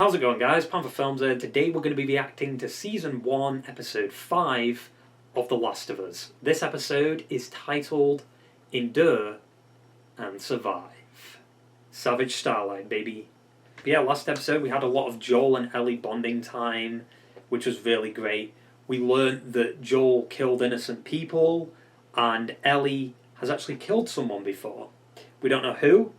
How's it going, guys? Panther Films here. Today we're going to be reacting to Season 1, Episode 5 of The Last of Us. This episode is titled Endure and Survive. Savage Starlight, baby. But yeah, last episode we had a lot of Joel and Ellie bonding time, which was really great. We learned that Joel killed innocent people, and Ellie has actually killed someone before. We don't know who,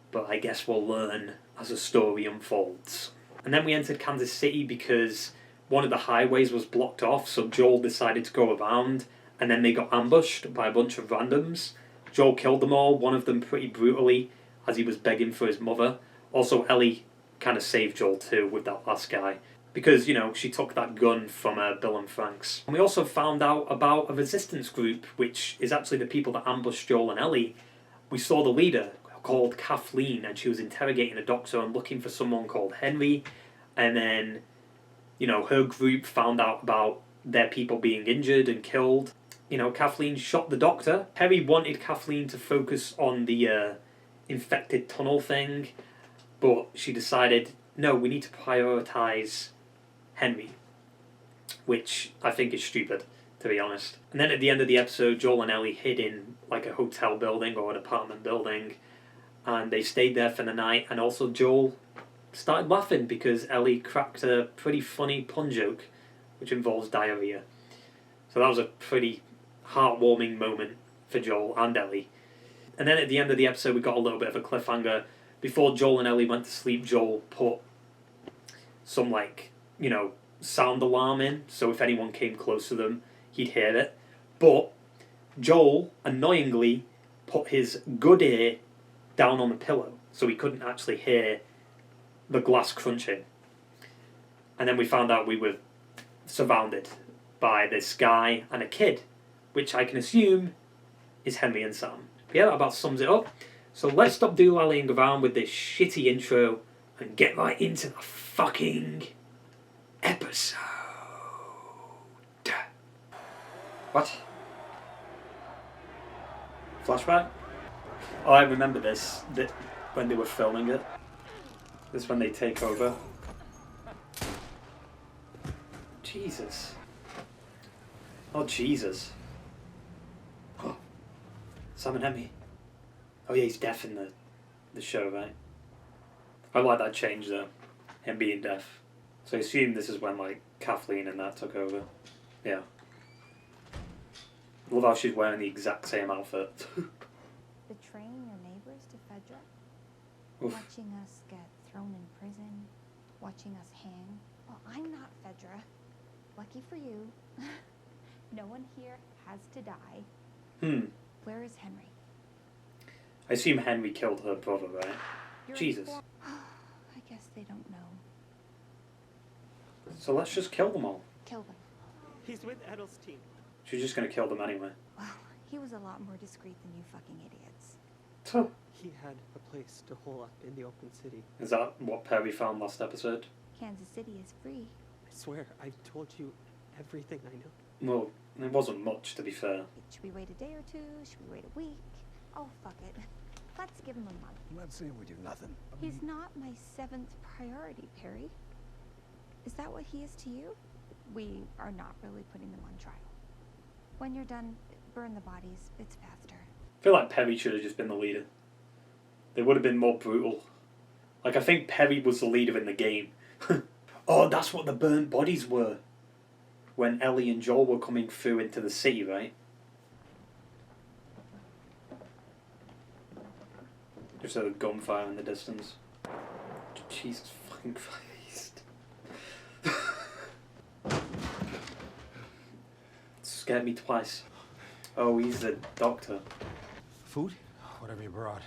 but I guess we'll learn as the story unfolds. And then we entered Kansas City because one of the highways was blocked off, so Joel decided to go around, and then they got ambushed by a bunch of randoms. Joel killed them all, one of them pretty brutally, as he was begging for his mother. Also, Ellie kind of saved Joel too with that last guy, because, you know, she took that gun from Bill and Frank's. And we also found out about a resistance group, which is actually the people that ambushed Joel and Ellie. We saw the leader, called Kathleen, and she was interrogating a doctor and looking for someone called Henry, and then, you know, her group found out about their people being injured and killed. You know, Kathleen shot the doctor. Perry wanted Kathleen to focus on the infected tunnel thing, but she decided, no, we need to prioritize Henry, which I think is stupid, to be honest. And then at the end of the episode, Joel and Ellie hid in like a hotel building or an apartment building, and they stayed there for the night. And also Joel started laughing because Ellie cracked a pretty funny pun joke which involves diarrhea. So that was a pretty heartwarming moment for Joel and Ellie. And then at the end of the episode we got a little bit of a cliffhanger. Before Joel and Ellie went to sleep, Joel put some, like, you know, sound alarm in, so if anyone came close to them he'd hear it. But Joel annoyingly put his good ear down on the pillow, so he couldn't actually hear the glass crunching. And then we found out we were surrounded by this guy and a kid, which I can assume is Henry and Sam. But yeah, that about sums it up. So let's stop doodling around with this shitty intro and get right into the fucking episode. What? Flashback? Oh, I remember this, that when they were filming it. This is when they take over. Jesus. Oh, Jesus. Oh, Sam and Henry. Oh yeah, he's deaf in the show, right? I like that change though, him being deaf. So I assume this is when, like, Kathleen and that took over. Yeah. Love how she's wearing the exact same outfit. Betraying your neighbors to Fedra? Oof. Watching us get thrown in prison? Watching us hang? Well, I'm not Fedra. Lucky for you. No one here has to die. Where is Henry? I assume Henry killed her brother, right? Jesus. I guess they don't know. So let's just kill them all. Kill them. He's with Edel's team. She's just gonna kill them anyway. Well, he was a lot more discreet than you fucking idiots. He had a place to hole up in the open city. Is that what Perry found last episode? Kansas City is free. I swear, I've told you everything I know. Well, it wasn't much, to be fair. Should we wait a day or two? Should we wait a week? Oh, fuck it. Let's give him a month. I'm not saying we do nothing. He's not my 7th priority, Perry. Is that what he is to you? We are not really putting them on trial. When you're done, burn the bodies. It's faster. I feel like Perry should have just been the leader. They would have been more brutal. Like, I think Perry was the leader in the game. Oh, that's what the burnt bodies were. When Ellie and Joel were coming through into the city, right? Just a gunfire in the distance. Jesus fucking Christ. Scared me twice. Oh, he's the doctor. Food? Whatever you brought.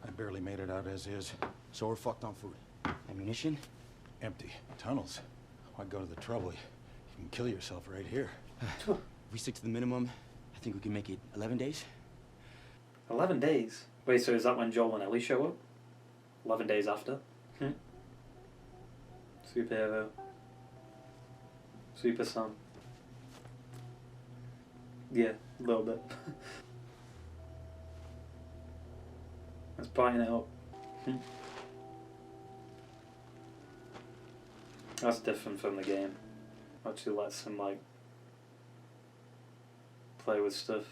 I barely made it out as is. So we're fucked on food. Ammunition? Empty. Tunnels. Why go to the trouble? You can kill yourself right here. If we stick to the minimum, I think we can make it 11 days. 11 days? Wait, so is that when Joel and Ellie show up? 11 days after? Superhero. Super Sam. Yeah, a little bit. Let's brighten it up. That's different from the game. Actually lets him, like, play with stuff.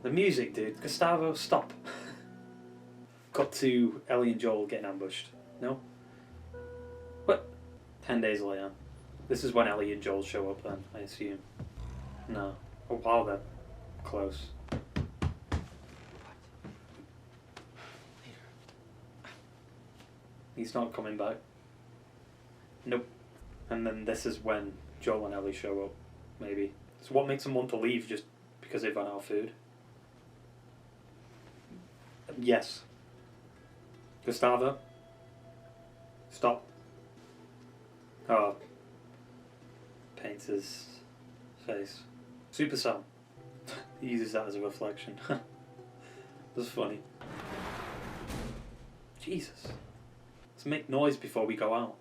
The music, dude. Gustavo, stop. Got to Ellie and Joel getting ambushed. No? What? 10 days later. This is when Ellie and Joel show up then, I assume. No. Oh wow, they're close. He's not coming back. Nope. And then this is when Joel and Ellie show up, maybe. So what makes them want to leave, just because they've run out of food? Yes. Gustavo? Stop. Oh. Paints his face. Super Sam. He uses that as a reflection. That's funny. Jesus. Let's make noise before we go out.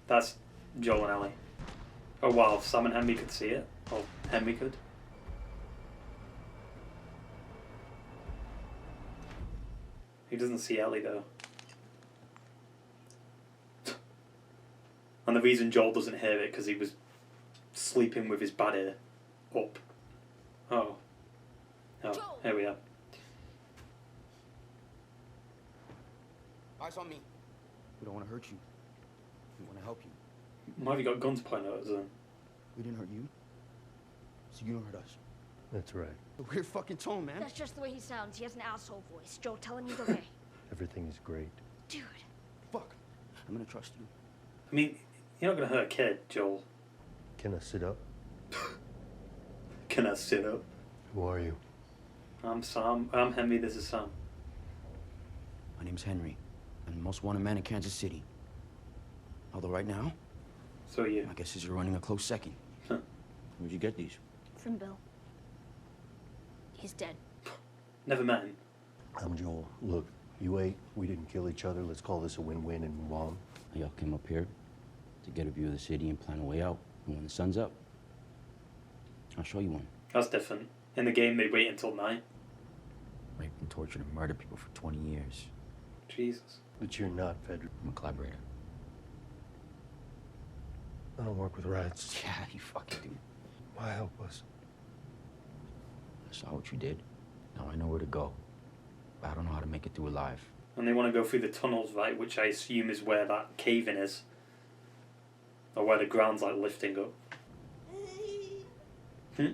That's Joel and Ellie. Oh wow, if Sam and Henry could see it. Oh, Henry could. He doesn't see Ellie though. And the reason Joel doesn't hear it because he was sleeping with his bad ear up. Oh. Oh, Joel! here we are. Eyes on me. We don't want to hurt you. We want to help you. Why have you got guns pointed at us then? We didn't hurt you, so you don't hurt us. That's right. A weird fucking tone, man. That's just the way he sounds. He has an asshole voice. Joel, tell him he's okay. Everything is great. Dude. Fuck. I'm gonna trust you. I mean, you're not going to hurt a kid, Joel. Can I sit up? Can I sit up? Who are you? I'm Sam. I'm Henry, this is Sam. My name's Henry. I'm the most wanted man in Kansas City. Although right now, So are you. my guess is you're running a close second. Huh. Where'd you get these? From Bill. He's dead. Never met him. I'm Joel. Look, you ate. We didn't kill each other. Let's call this a win-win and move on. Y'all came up here to get a view of the city and plan a way out. And when the sun's up, I'll show you one. That's different. In the game, they wait until night. Raped and tortured and murdered people for 20 years. Jesus. But you're not Federal. I'm a collaborator. I don't work with rats. Yeah, you fucking do. Why help us? I saw what you did. Now I know where to go. But I don't know how to make it through alive. And they want to go through the tunnels, right? Which I assume is where that cave-in is. Or where the ground's like lifting up. Hmm?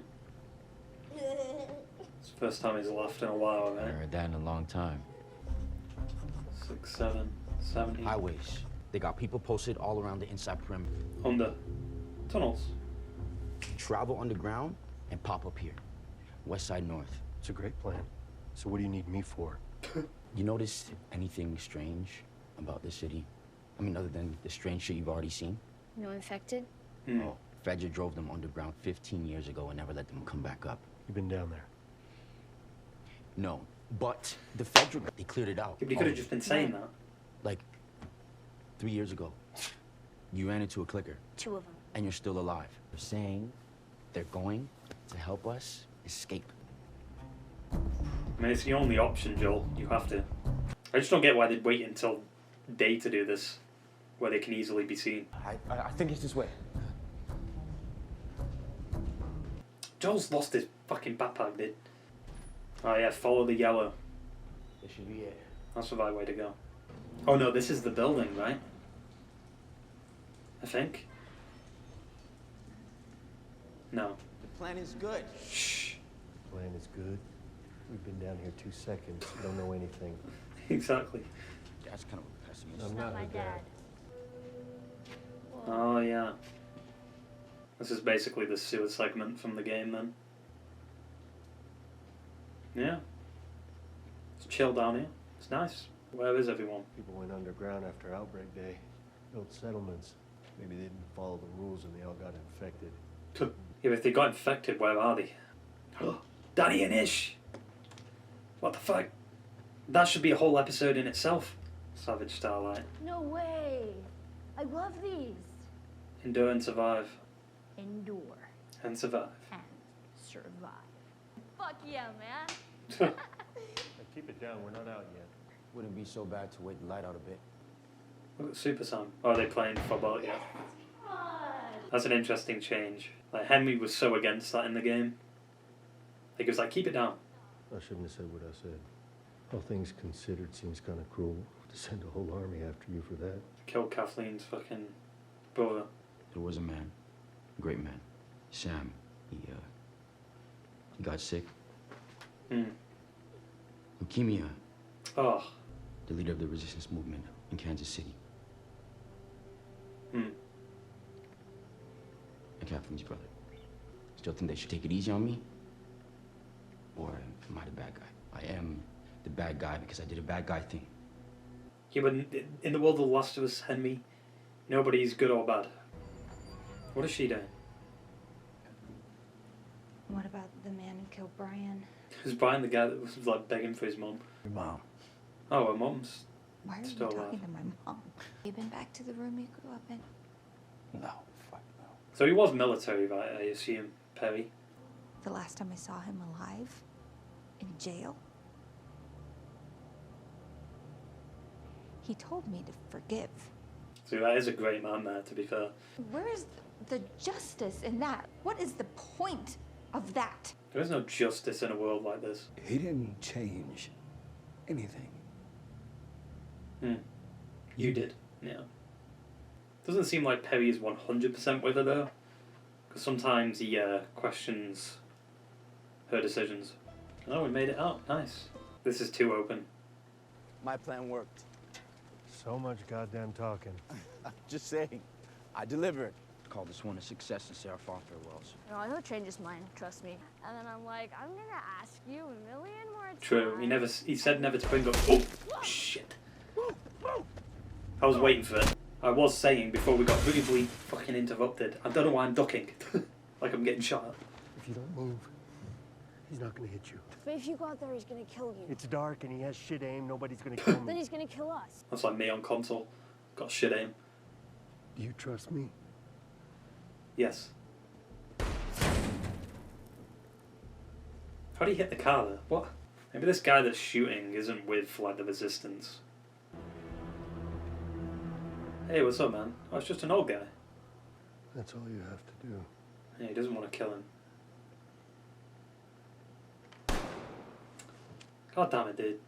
It's the first time he's laughed in a while, I right? heard that in a long time. 6, 7, 70. Highways. They got people posted all around the inside perimeter. Under. Tunnels. Travel underground and pop up here. West side north. It's a great plan. So what do you need me for? You notice anything strange about this city? I mean, other than the strange shit you've already seen? No infected? Hmm. Oh, Fedra drove them underground 15 years ago and never let them come back up. You've been down there. No, but the Fedra, they cleared it out. Yeah, but he could have just been saying that. Like, 3 years ago, you ran into a clicker, 2 of them. and you're still alive. They're saying they're going to help us escape. I mean, it's the only option, Joel. You have to. I just don't get why they'd wait until day to do this, where they can easily be seen. I think it's this way. Joel's lost his fucking backpack, dude. Oh yeah, follow the yellow. This should be it. That's the right way to go. Oh no, this is the building, right? I think. No. The plan is good. Shh. Plan is good. We've been down here 2 seconds. Don't know anything. Exactly. That's kind of a pessimist. I'm not my her dad. Oh yeah. This is basically the sewer segment from the game then. Yeah. It's chill down here. It's nice. Where is everyone? People went underground after Outbreak Day. Built settlements. Maybe they didn't follow the rules and they all got infected. Yeah, if they got infected, where are they? Danny and Ish! What the fuck? That should be a whole episode in itself. Savage Starlight. No way. I love these. Endure and survive. Endure And survive. and survive. Fuck yeah, man. Hey, keep it down. We're not out yet. Wouldn't be so bad to wait the light out a bit. Look at Super Sam. Oh, are they playing football? Yeah. That's an interesting change. Like, Henry was so against that in the game. Like, he was like, keep it down. I shouldn't have said what I said. All things considered, seems kind of cruel to send a whole army after you for that. Killed Kathleen's fucking brother. There was a man, a great man, Sam. He got sick. Leukemia. Oh. The leader of the resistance movement in Kansas City. And Kathleen's brother. Still think they should take it easy on me? Or am I the bad guy? I am the bad guy because I did a bad guy thing. Yeah, but in the world of The Last of Us, Henry, nobody's good or bad. What is she doing? What about the man who killed Brian? Is Brian the guy that was like begging for his mom? Your mom. Oh, her mom's Why are you still talking alive. to my mom? You been back to the room you grew up in? No, fuck no. So he was military, right? I assume, Perry. The last time I saw him alive? In jail? He told me to forgive. So that is a great man there, to be fair. Where is the justice in that? What is the point of that? There is no justice in a world like this. He didn't change anything. You did, yeah. Doesn't seem like Perry is 100% with her, though. Because sometimes he questions her decisions. Oh, we made it out. Nice. This is too open. My plan worked. So much goddamn talking. Just saying. I delivered. Call this one a success and say our fond farewells. No, he'll change his mind, trust me. And then I'm like, I'm gonna ask you a million more times. True. He said never to bring up. Oh, shit. I was waiting for it. I was saying before we got rudely fucking interrupted. I don't know why I'm ducking. Like I'm getting shot at. If you don't move, he's not gonna hit you. But if you go out there, he's gonna kill you. It's dark and he has shit aim. Nobody's gonna kill Then me. he's gonna kill us. That's like me on console. Got shit aim. Do you trust me? Yes. How do you hit the car there? What? Maybe this guy that's shooting isn't with, like, the resistance. Hey, what's up, man? Oh, it's just an old guy. That's all you have to do. Yeah, he doesn't want to kill him. God damn it, dude.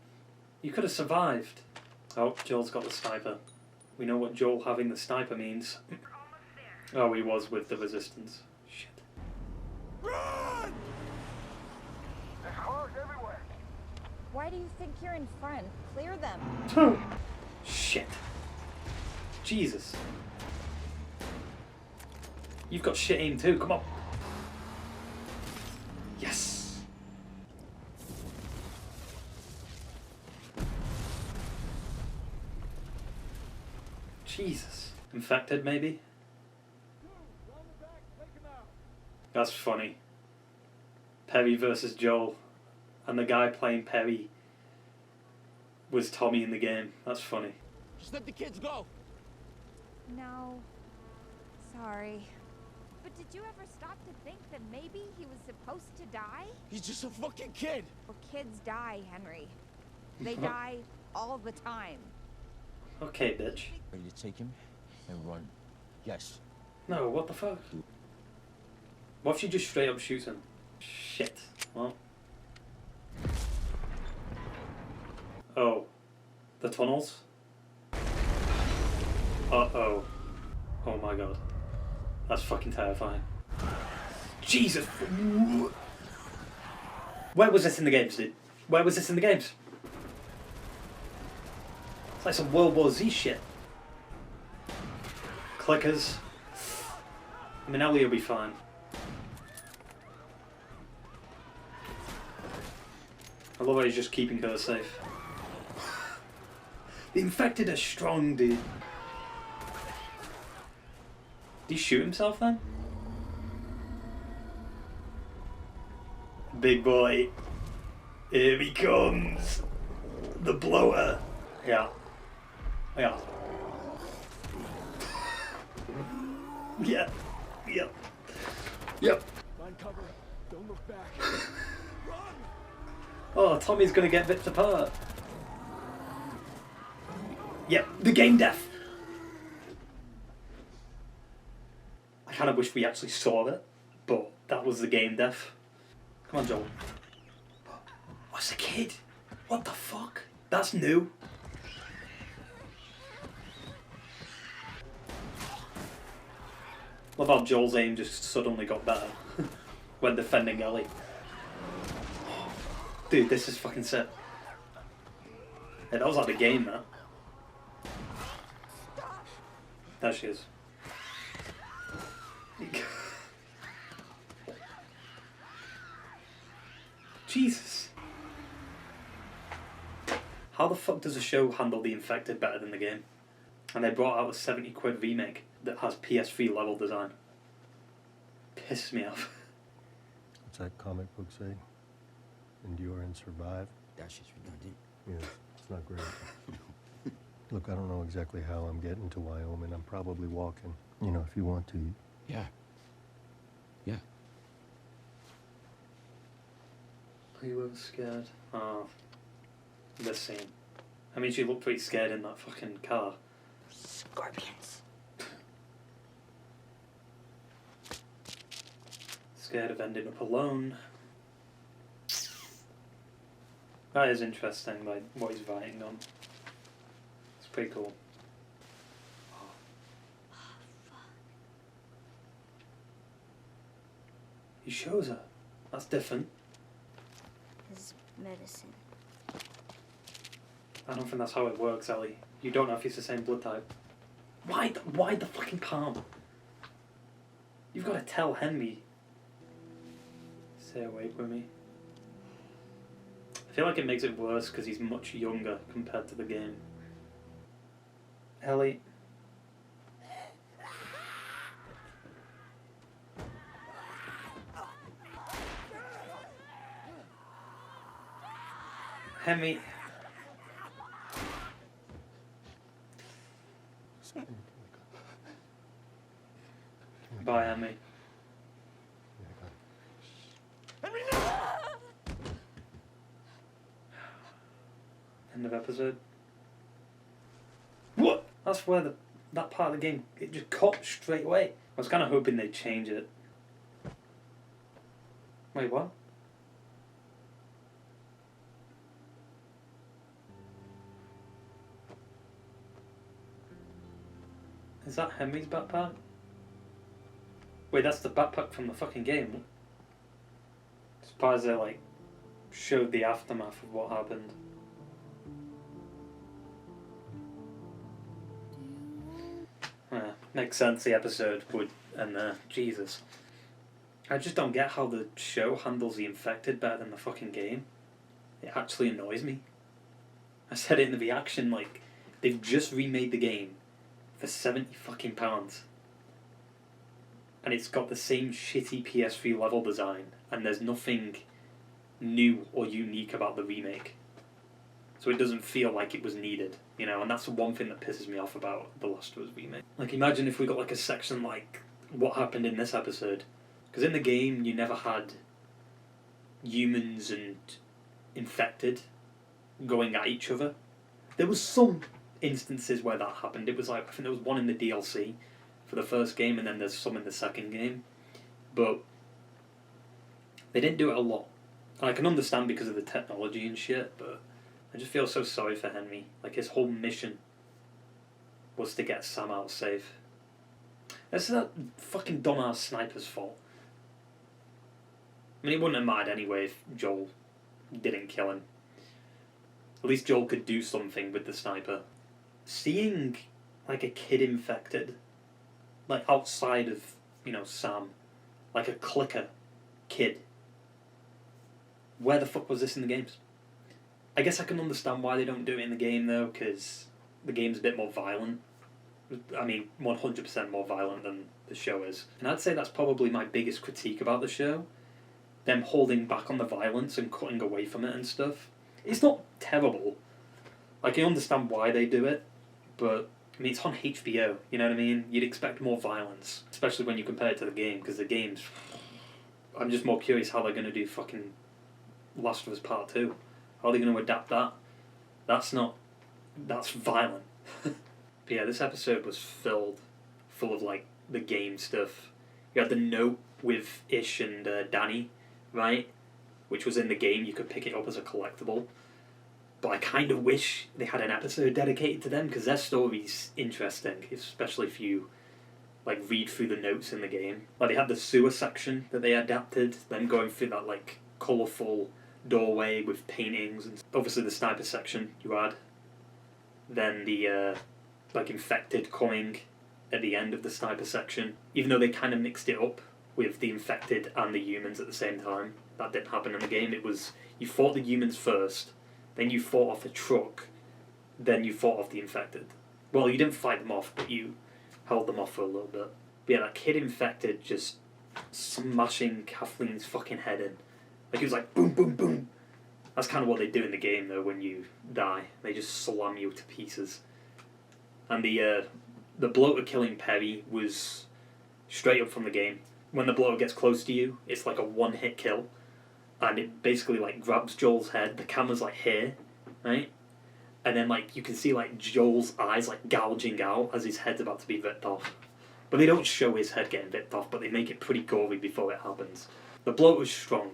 You could have survived. Oh, Joel's got the sniper. We know what Joel having the sniper means. Oh, he was with the resistance. Shit. Run! There's cars everywhere. Why do you think you're in front? Clear them. Shit. Jesus. You've got shit aim too, come on. Yes. Jesus. Infected, maybe? That's funny. Perry versus Joel. And the guy playing Perry was Tommy in the game. That's funny. Just let the kids go. No. Sorry. But did you ever stop to think that maybe he was supposed to die? He's just a fucking kid. Well, kids die, Henry. They die all the time. Okay, bitch. Ready to take him and run? Yes. No, what the fuck? What if she just straight up shoots him? Shit. Well. Oh. The tunnels? Uh-oh. Oh my god. That's fucking terrifying. Jesus! Where was this in the games, dude? Where was this in the games? It's like some World War Z shit. Clickers. I mean, Ellie will be fine. I love how he's just keeping her safe. The infected are strong, dude. Did he shoot himself then? Big boy. Here he comes. The blower. Yeah. Yeah. Yeah. Yep. Yep. Find cover. Don't look back. Run! Oh, Tommy's gonna get ripped apart. Yep, the game death. kind of wish we actually saw it, but that was the game dev. Come on, Joel. What's a kid? What the fuck? That's new. Love how Joel's aim just suddenly got better when defending Ellie. Dude, this is fucking sick. Yeah, that was like the game, that. There she is. Jesus. How the fuck does a show handle the infected better than the game? And they brought out a 70 quid remake that has PS3 level design. Pisses me off. What's that comic book say? Endure and survive? That shit's redundant. Yeah, it's not great. Look, I don't know exactly how I'm getting to Wyoming. I'm probably walking. You know, if you want to. Yeah. Yeah. Are you ever scared? Oh. This scene. I mean, she looked pretty scared in that fucking car. Scorpions. Scared of ending up alone. That is interesting, like, what he's writing on. It's pretty cool. He shows her. That's different. His medicine. I don't think that's how it works, Ellie. You don't know if he's the same blood type. Why the fucking palm? You've got to tell Henry. Stay awake with me. I feel like it makes it worse because he's much younger compared to the game. Ellie. Henry. Bye, Henry. End of episode. What? That's where that part of the game, it just cut straight away. I was kind of hoping they'd change it. Wait, what? Is that Henry's backpack? Wait, that's the backpack from the fucking game. Surprised they, like, showed the aftermath of what happened. Yeah, makes sense the episode would end there. Jesus. I just don't get how the show handles the infected better than the fucking game. It actually annoys me. I said it in the reaction, like, they've just remade the game for £70 fucking pounds. And it's got the same shitty PS3 level design, and there's nothing new or unique about the remake. So it doesn't feel like it was needed, you know, and that's the one thing that pisses me off about The Last of Us remake. Like, imagine if we got like a section like what happened in this episode. Because in the game, you never had humans and infected going at each other. There was some instances where that happened. It was like, I think there was one in the DLC for the first game, and then there's some in the second game. But they didn't do it a lot. And I can understand because of the technology and shit, but I just feel so sorry for Henry. Like, his whole mission was to get Sam out safe. It's that fucking dumbass sniper's fault. I mean, he wouldn't have mattered anyway if Joel didn't kill him. At least Joel could do something with the sniper. Seeing, like, a kid infected, like, outside of, you know, Sam, like a clicker kid. Where the fuck was this in the games? I guess I can understand why they don't do it in the game, though, because the game's a bit more violent. I mean, 100% more violent than the show is. And I'd say that's probably my biggest critique about the show. Them holding back on the violence and cutting away from it and stuff. It's not terrible. Like, I understand why they do it, but, I mean, it's on HBO, you know what I mean? You'd expect more violence, especially when you compare it to the game, because the game's... I'm just more curious how they're going to do fucking Last of Us Part 2. How are they going to adapt that? That's violent. But yeah, this episode was full of, like, the game stuff. We had the note with Ish and Danny, right? Which was in the game. You could pick it up as a collectible. But I kind of wish they had an episode dedicated to them because their story's interesting, especially if you like read through the notes in the game. Like they had the sewer section that they adapted, them going through that like colourful doorway with paintings, and obviously the sniper section you had. Then the like infected coming at the end of the sniper section. Even though they kind of mixed it up with the infected and the humans at the same time, that didn't happen in the game. It was you fought the humans first, then you fought off a truck, then you fought off the infected. Well, you didn't fight them off, but you held them off for a little bit. But yeah, that kid infected just smashing Kathleen's fucking head in. Like, it was like, boom, boom, boom. That's kind of what they do in the game, though, when you die. They just slam you to pieces. And the bloater killing Perry was straight up from the game. When the bloater gets close to you, it's like a one-hit kill. And it basically, like, grabs Joel's head. The camera's, like, here, right? And then, like, you can see, like, Joel's eyes, like, gouging out as his head's about to be ripped off. But they don't show his head getting ripped off, but they make it pretty gory before it happens. The bloater's strong.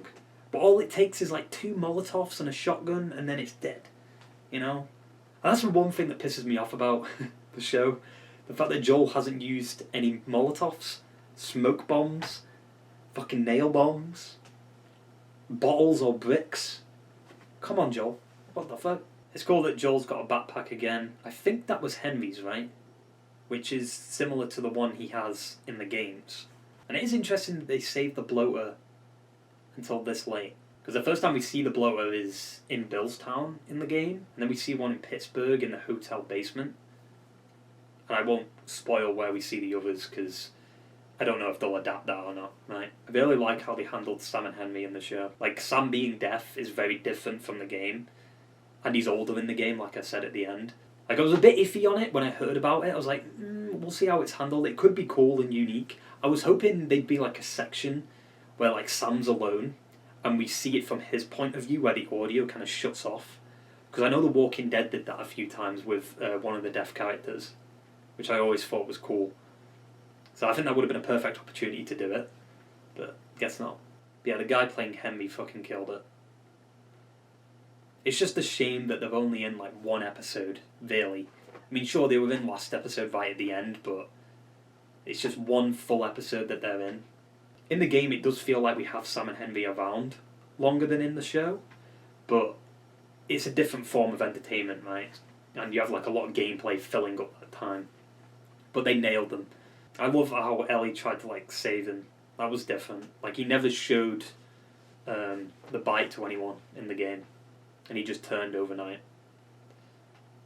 But all it takes is, like, 2 Molotovs and a shotgun, and then it's dead. You know? And that's the one thing that pisses me off about the show. The fact that Joel hasn't used any Molotovs, smoke bombs, fucking nail bombs, bottles or bricks. Come on, Joel. What the fuck? It's cool that Joel's got a backpack again. I think that was Henry's, right? Which is similar to the one he has in the games. And it is interesting that they saved the bloater until this late. Because the first time we see the bloater is in Billstown in the game, and then we see one in Pittsburgh in the hotel basement. And I won't spoil where we see the others, because I don't know if they'll adapt that or not, right? I really like how they handled Sam and Henry in the show. Like, Sam being deaf is very different from the game, and he's older in the game, like I said at the end. Like, I was a bit iffy on it when I heard about it. I was like, we'll see how it's handled. It could be cool and unique. I was hoping they'd be like a section where, like, Sam's alone, and we see it from his point of view, where the audio kind of shuts off. Because I know The Walking Dead did that a few times with one of the deaf characters, which I always thought was cool. So I think that would have been a perfect opportunity to do it, but guess not. But yeah, the guy playing Henry fucking killed it. It's just a shame that they're only in, like, one episode, really. I mean, sure, they were in last episode right at the end, but it's just one full episode that they're in. In the game, it does feel like we have Sam and Henry around longer than in the show, but it's a different form of entertainment, right? And you have, like, a lot of gameplay filling up that time. But they nailed them. I love how Ellie tried to, like, save him. That was different. Like, he never showed the bite to anyone in the game, and he just turned overnight.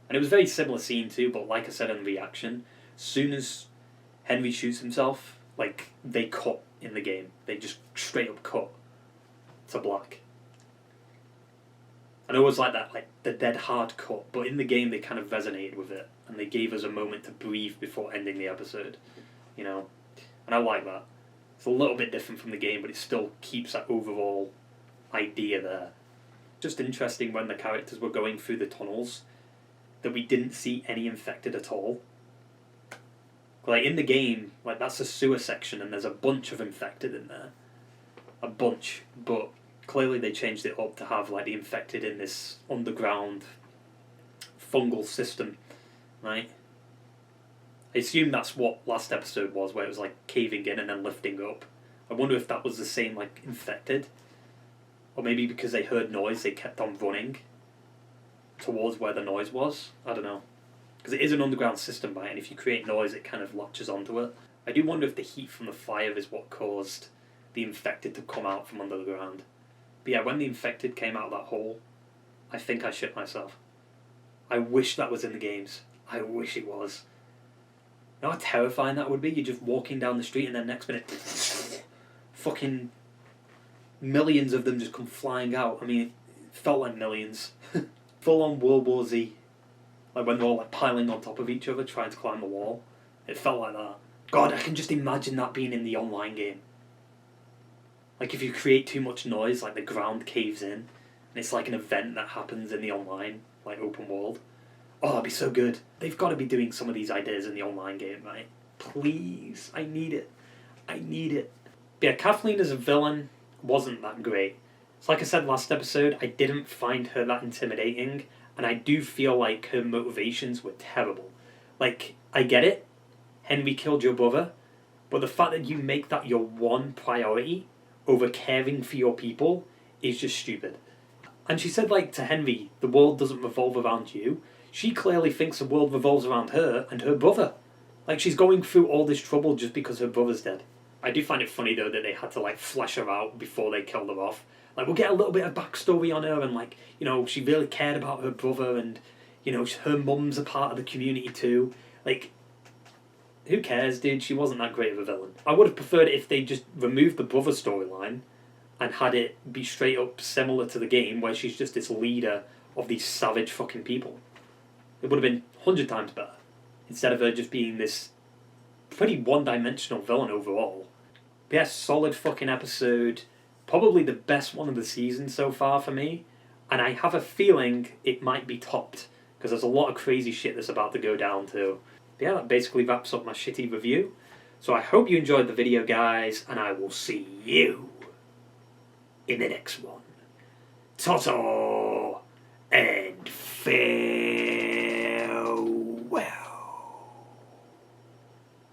And it was a very similar scene too, but like I said in reaction, as soon as Henry shoots himself, like, they cut in the game. They just straight up cut to black. And it was like that, like, the dead hard cut, but in the game they kind of resonated with it, and they gave us a moment to breathe before ending the episode, you know? And I like that. It's a little bit different from the game, but it still keeps that overall idea there. Just interesting when the characters were going through the tunnels that we didn't see any infected at all. Like, in the game, like, that's a sewer section and there's a bunch of infected in there. A bunch. But clearly they changed it up to have, like, the infected in this underground fungal system, right? I assume that's what last episode was, where it was, like, caving in and then lifting up. I wonder if that was the same, like, infected. Or maybe because they heard noise, they kept on running towards where the noise was. I don't know. Because it is an underground system, right? And if you create noise, it kind of latches onto it. I do wonder if the heat from the fire is what caused the infected to come out from under the ground. But yeah, when the infected came out of that hole, I think I shit myself. I wish that was in the games. I wish it was. You know how terrifying that would be? You're just walking down the street and then next minute, fucking millions of them just come flying out. I mean, it felt like millions. Full on World War Z. Like when they're all, like, piling on top of each other trying to climb the wall. It felt like that. God, I can just imagine that being in the online game. Like, if you create too much noise, like, the ground caves in, and it's like an event that happens in the online, like, open world. Oh, that'd be so good. They've got to be doing some of these ideas in the online game, right? Please, I need it. I need it. But yeah, Kathleen as a villain wasn't that great. So like I said last episode, I didn't find her that intimidating, and I do feel like her motivations were terrible. Like, I get it, Henry killed your brother, but the fact that you make that your one priority over caring for your people is just stupid. And she said, like, to Henry, the world doesn't revolve around you. She clearly thinks the world revolves around her and her brother. Like, she's going through all this trouble just because her brother's dead. I do find it funny, though, that they had to, like, flesh her out before they killed her off. Like, we'll get a little bit of backstory on her, and, like, you know, she really cared about her brother, and, you know, her mum's a part of the community, too. Like, who cares, dude? She wasn't that great of a villain. I would have preferred it if they just removed the brother storyline and had it be straight up similar to the game, where she's just this leader of these savage fucking people. It would have been 100 times better, instead of her just being this pretty one-dimensional villain overall. But yeah, solid fucking episode. Probably the best one of the season so far for me. And I have a feeling it might be topped, because there's a lot of crazy shit that's about to go down too. But yeah, that basically wraps up my shitty review. So I hope you enjoyed the video, guys, and I will see you in the next one. Ta-ta and farewell.